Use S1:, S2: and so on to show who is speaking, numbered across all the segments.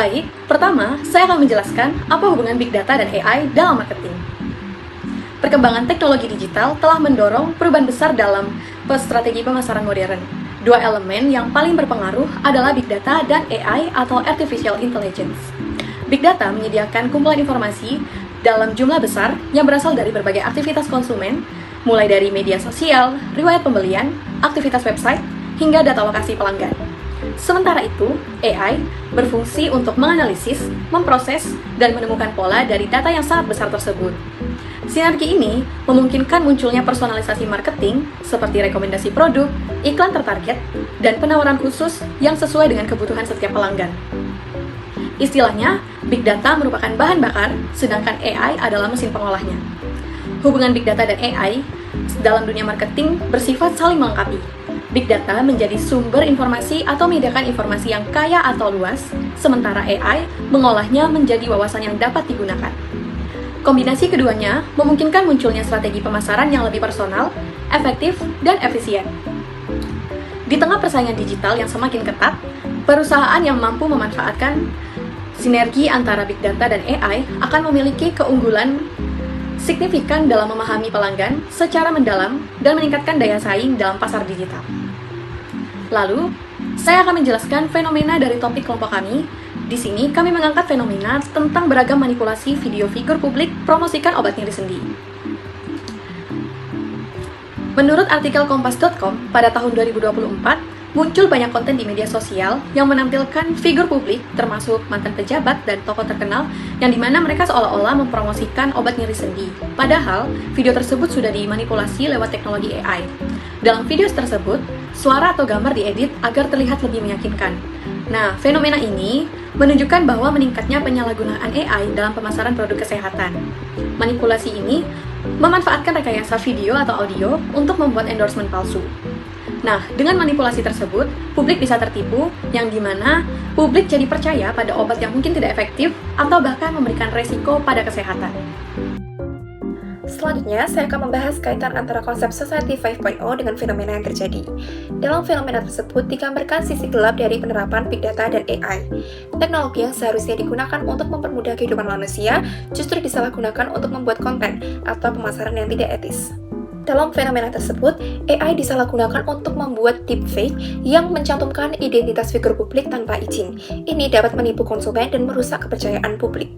S1: Baik, pertama, saya akan menjelaskan apa hubungan Big Data dan AI dalam marketing. Perkembangan teknologi digital telah mendorong perubahan besar dalam strategi pemasaran modern. Dua elemen yang paling berpengaruh adalah Big Data dan AI atau Artificial Intelligence. Big Data menyediakan kumpulan informasi dalam jumlah besar yang berasal dari berbagai aktivitas konsumen, mulai dari media sosial, riwayat pembelian, aktivitas website, hingga data lokasi pelanggan. Sementara itu, AI berfungsi untuk menganalisis, memproses, dan menemukan pola dari data yang sangat besar tersebut. Sinergi ini memungkinkan munculnya personalisasi marketing seperti rekomendasi produk, iklan tertarget, dan penawaran khusus yang sesuai dengan kebutuhan setiap pelanggan. Istilahnya, Big Data merupakan bahan bakar, sedangkan AI adalah mesin pengolahnya. Hubungan Big Data dan AI dalam dunia marketing bersifat saling melengkapi. Big Data menjadi sumber informasi atau menyediakan informasi yang kaya atau luas, sementara AI mengolahnya menjadi wawasan yang dapat digunakan. Kombinasi keduanya memungkinkan munculnya strategi pemasaran yang lebih personal, efektif, dan efisien. Di tengah persaingan digital yang semakin ketat, perusahaan yang mampu memanfaatkan sinergi antara Big Data dan AI akan memiliki keunggulan signifikan dalam memahami pelanggan secara mendalam dan meningkatkan daya saing dalam pasar digital. Lalu, saya akan menjelaskan fenomena dari topik kelompok kami. Di sini, kami mengangkat fenomena tentang beragam manipulasi video figur publik promosikan obat nyeri sendi. Menurut artikel Kompas.com, pada tahun 2024, muncul banyak konten di media sosial yang menampilkan figur publik, termasuk mantan pejabat dan tokoh terkenal, yang dimana mereka seolah-olah mempromosikan obat nyeri sendi. Padahal, video tersebut sudah dimanipulasi lewat teknologi AI. Dalam video tersebut, suara atau gambar diedit agar terlihat lebih meyakinkan. Nah, fenomena ini menunjukkan bahwa meningkatnya penyalahgunaan AI dalam pemasaran produk kesehatan. Manipulasi ini memanfaatkan rekayasa video atau audio untuk membuat endorsement palsu. Nah, dengan manipulasi tersebut, publik bisa tertipu, yang dimana publik jadi percaya pada obat yang mungkin tidak efektif atau bahkan memberikan resiko pada kesehatan.
S2: Selanjutnya, saya akan membahas kaitan antara konsep Society 5.0 dengan fenomena yang terjadi. Dalam fenomena tersebut, digambarkan sisi gelap dari penerapan Big Data dan AI. Teknologi yang seharusnya digunakan untuk mempermudah kehidupan manusia, justru disalahgunakan untuk membuat konten atau pemasaran yang tidak etis. Dalam fenomena tersebut, AI disalahgunakan untuk membuat deepfake yang mencantumkan identitas figur publik tanpa izin. Ini dapat menipu konsumen dan merusak kepercayaan publik.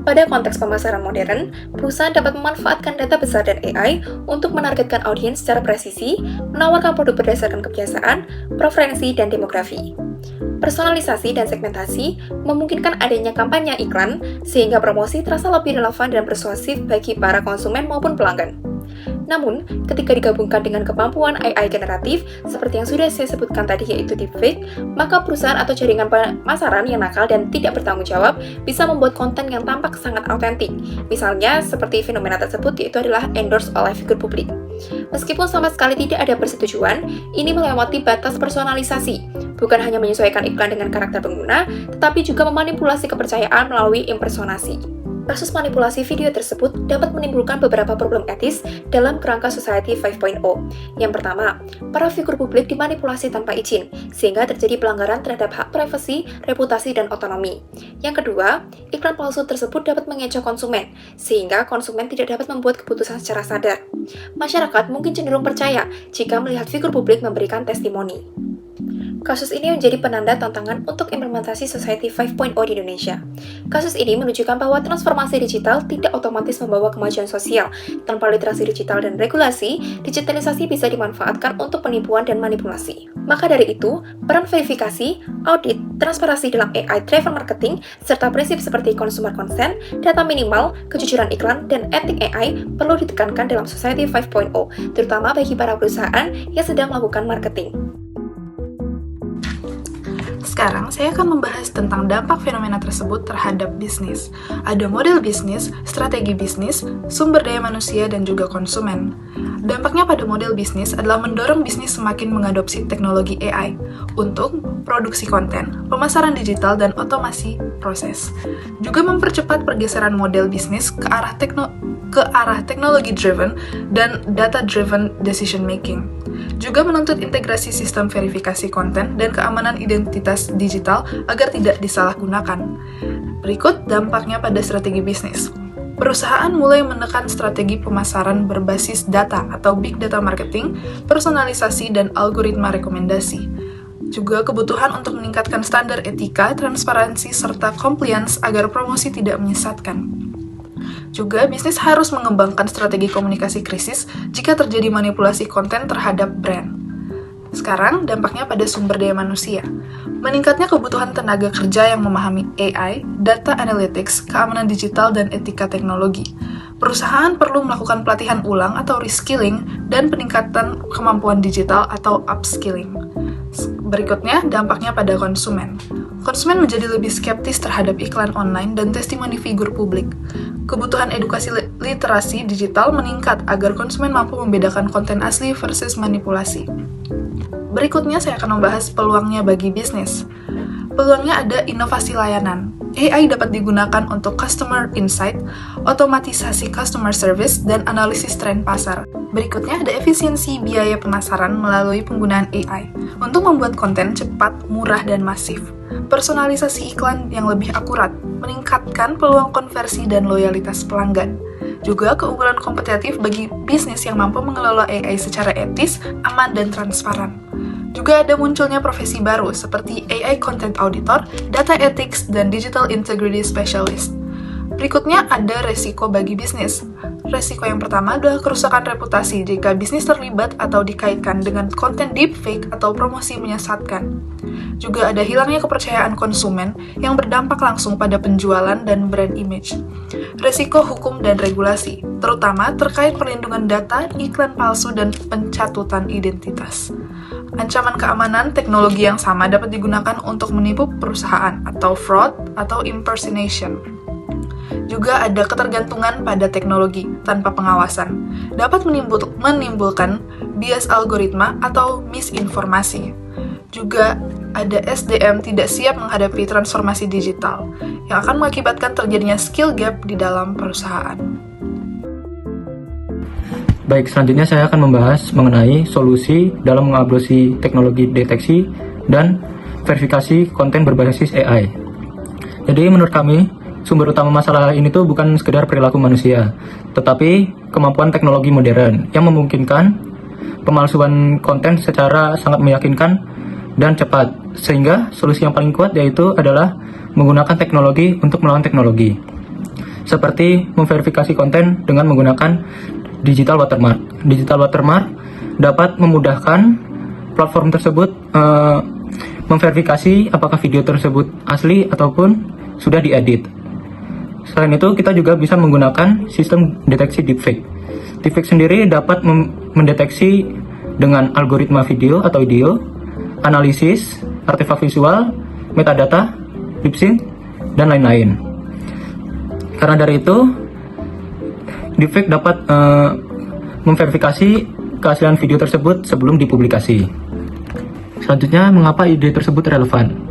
S2: Pada konteks pemasaran modern, perusahaan dapat memanfaatkan data besar dan AI untuk menargetkan audiens secara presisi, menawarkan produk berdasarkan kebiasaan, preferensi, dan demografi. Personalisasi dan segmentasi memungkinkan adanya kampanye iklan, sehingga promosi terasa lebih relevan dan persuasif bagi para konsumen maupun pelanggan. Namun, ketika digabungkan dengan kemampuan AI generatif, seperti yang sudah saya sebutkan tadi yaitu deepfake, maka perusahaan atau jaringan pemasaran yang nakal dan tidak bertanggung jawab bisa membuat konten yang tampak sangat autentik. Misalnya, seperti fenomena tersebut yaitu adalah endorse oleh figur publik. Meskipun sama sekali tidak ada persetujuan, ini melewati batas personalisasi. Bukan hanya menyesuaikan iklan dengan karakter pengguna, tetapi juga memanipulasi kepercayaan melalui impersonasi. Kasus manipulasi video tersebut dapat menimbulkan beberapa problem etis dalam kerangka Society 5.0. Yang pertama, para figur publik dimanipulasi tanpa izin, sehingga terjadi pelanggaran terhadap hak privasi, reputasi, dan otonomi. Yang kedua, iklan palsu tersebut dapat mengecoh konsumen, sehingga konsumen tidak dapat membuat keputusan secara sadar. Masyarakat mungkin cenderung percaya jika melihat figur publik memberikan testimoni. Kasus ini menjadi penanda tantangan untuk implementasi Society 5.0 di Indonesia. Kasus ini menunjukkan bahwa transformasi digital tidak otomatis membawa kemajuan sosial. Tanpa literasi digital dan regulasi, digitalisasi bisa dimanfaatkan untuk penipuan dan manipulasi. Maka dari itu, peran verifikasi, audit, transparansi dalam AI-driven marketing, serta prinsip seperti consumer consent, data minimal, kejujuran iklan, dan etik AI perlu ditekankan dalam Society 5.0, terutama bagi para perusahaan yang sedang melakukan marketing.
S3: Sekarang, saya akan membahas tentang dampak fenomena tersebut terhadap bisnis. Ada model bisnis, strategi bisnis, sumber daya manusia, dan juga konsumen. dampaknya pada model bisnis adalah mendorong bisnis semakin mengadopsi teknologi AI untuk produksi konten, pemasaran digital, dan otomasi proses. Juga mempercepat pergeseran model bisnis ke arah teknologi-driven dan data-driven decision making. Juga menuntut integrasi sistem verifikasi konten dan keamanan identitas digital agar tidak disalahgunakan. Berikut dampaknya pada strategi bisnis. Perusahaan mulai menekan strategi pemasaran berbasis data atau big data marketing, personalisasi, dan algoritma rekomendasi. Juga kebutuhan untuk meningkatkan standar etika, transparansi, serta compliance agar promosi tidak menyesatkan. Juga, bisnis harus mengembangkan strategi komunikasi krisis jika terjadi manipulasi konten terhadap brand. Sekarang, dampaknya pada sumber daya manusia. Meningkatnya kebutuhan tenaga kerja yang memahami AI, data analytics, keamanan digital, dan etika teknologi. Perusahaan perlu melakukan pelatihan ulang atau reskilling dan peningkatan kemampuan digital atau upskilling. Berikutnya, dampaknya pada konsumen. Konsumen menjadi lebih skeptis terhadap iklan online dan testimoni figur publik. Kebutuhan edukasi literasi digital meningkat agar konsumen mampu membedakan konten asli versus manipulasi. Berikutnya saya akan membahas peluangnya bagi bisnis. Peluangnya ada inovasi layanan. AI dapat digunakan untuk customer insight, otomatisasi customer service, dan analisis tren pasar. Berikutnya ada efisiensi biaya pemasaran melalui penggunaan AI untuk membuat konten cepat, murah, dan masif. Personalisasi iklan yang lebih akurat, meningkatkan peluang konversi dan loyalitas pelanggan. Juga keunggulan kompetitif bagi bisnis yang mampu mengelola AI secara etis, aman, dan transparan. Juga ada munculnya profesi baru seperti AI Content Auditor, Data Ethics, dan Digital Integrity Specialist. Berikutnya ada resiko bagi bisnis. Resiko yang pertama adalah kerusakan reputasi jika bisnis terlibat atau dikaitkan dengan konten deepfake atau promosi menyesatkan. Juga ada hilangnya kepercayaan konsumen yang berdampak langsung pada penjualan dan brand image. Resiko hukum dan regulasi, terutama terkait perlindungan data, iklan palsu, dan pencatutan identitas. Ancaman keamanan teknologi yang sama dapat digunakan untuk menipu perusahaan atau fraud atau impersonation. Juga ada ketergantungan pada teknologi tanpa pengawasan, dapat menimbulkan bias algoritma atau misinformasi. Juga ada SDM tidak siap menghadapi transformasi digital, yang akan mengakibatkan terjadinya skill gap di dalam perusahaan.
S4: Baik, selanjutnya saya akan membahas mengenai solusi dalam mengadopsi teknologi deteksi dan verifikasi konten berbasis AI. Jadi menurut kami, sumber utama masalah ini tuh bukan sekedar perilaku manusia, tetapi kemampuan teknologi modern yang memungkinkan pemalsuan konten secara sangat meyakinkan dan cepat. Sehingga solusi yang paling kuat yaitu adalah menggunakan teknologi untuk melawan teknologi. Seperti memverifikasi konten dengan menggunakan digital watermark. Digital watermark dapat memudahkan platform tersebut memverifikasi apakah video tersebut asli ataupun sudah diedit. Selain itu, kita juga bisa menggunakan sistem deteksi deepfake. Deepfake sendiri dapat mendeteksi dengan algoritma video atau audio, analisis, artefak visual, metadata, lip sync, dan lain-lain. Karena dari itu, deepfake dapat memverifikasi keaslian video tersebut sebelum dipublikasi. Selanjutnya, mengapa ide tersebut relevan?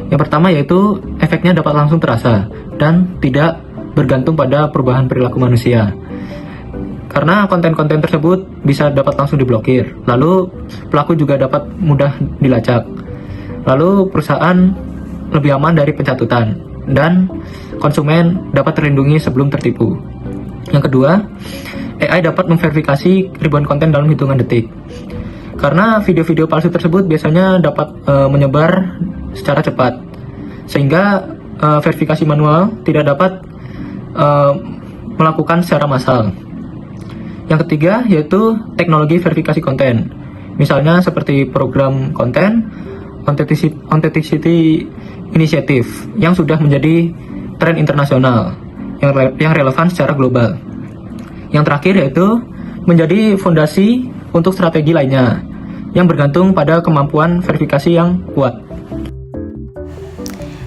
S4: Yang pertama yaitu efeknya dapat langsung terasa dan tidak bergantung pada perubahan perilaku manusia. Karena konten-konten tersebut bisa dapat langsung diblokir, lalu pelaku juga dapat mudah dilacak. Lalu perusahaan lebih aman dari pencatutan dan konsumen dapat terlindungi sebelum tertipu. Yang kedua, AI dapat memverifikasi ribuan konten dalam hitungan detik. Karena video-video palsu tersebut biasanya dapat menyebar secara cepat, sehingga verifikasi manual tidak dapat melakukan secara massal. Yang ketiga yaitu teknologi verifikasi konten, misalnya seperti program konten authenticity initiative yang sudah menjadi tren internasional yang relevan secara global. Yang terakhir yaitu menjadi fondasi untuk strategi lainnya yang bergantung pada kemampuan verifikasi yang kuat.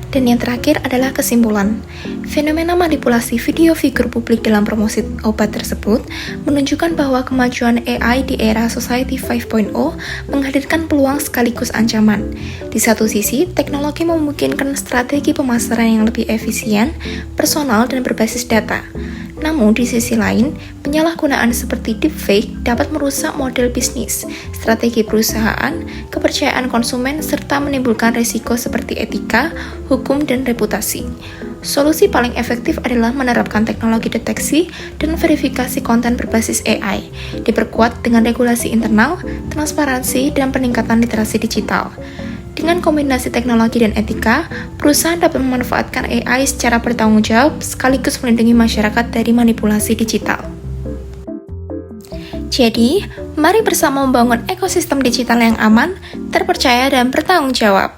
S2: Dan yang terakhir adalah kesimpulan. Fenomena manipulasi video figur publik dalam promosi obat tersebut menunjukkan bahwa kemajuan AI di era Society 5.0 menghadirkan peluang sekaligus ancaman. Di satu sisi, teknologi memungkinkan strategi pemasaran yang lebih efisien, personal, dan berbasis data. Namun, di sisi lain, penyalahgunaan seperti deepfake dapat merusak model bisnis, strategi perusahaan, kepercayaan konsumen, serta menimbulkan risiko seperti etika, hukum, dan reputasi. Solusi paling efektif adalah menerapkan teknologi deteksi dan verifikasi konten berbasis AI, diperkuat dengan regulasi internal, transparansi, dan peningkatan literasi digital. Dengan kombinasi teknologi dan etika, perusahaan dapat memanfaatkan AI secara bertanggung jawab sekaligus melindungi masyarakat dari manipulasi digital. Jadi, mari bersama membangun ekosistem digital yang aman, terpercaya, dan bertanggung jawab.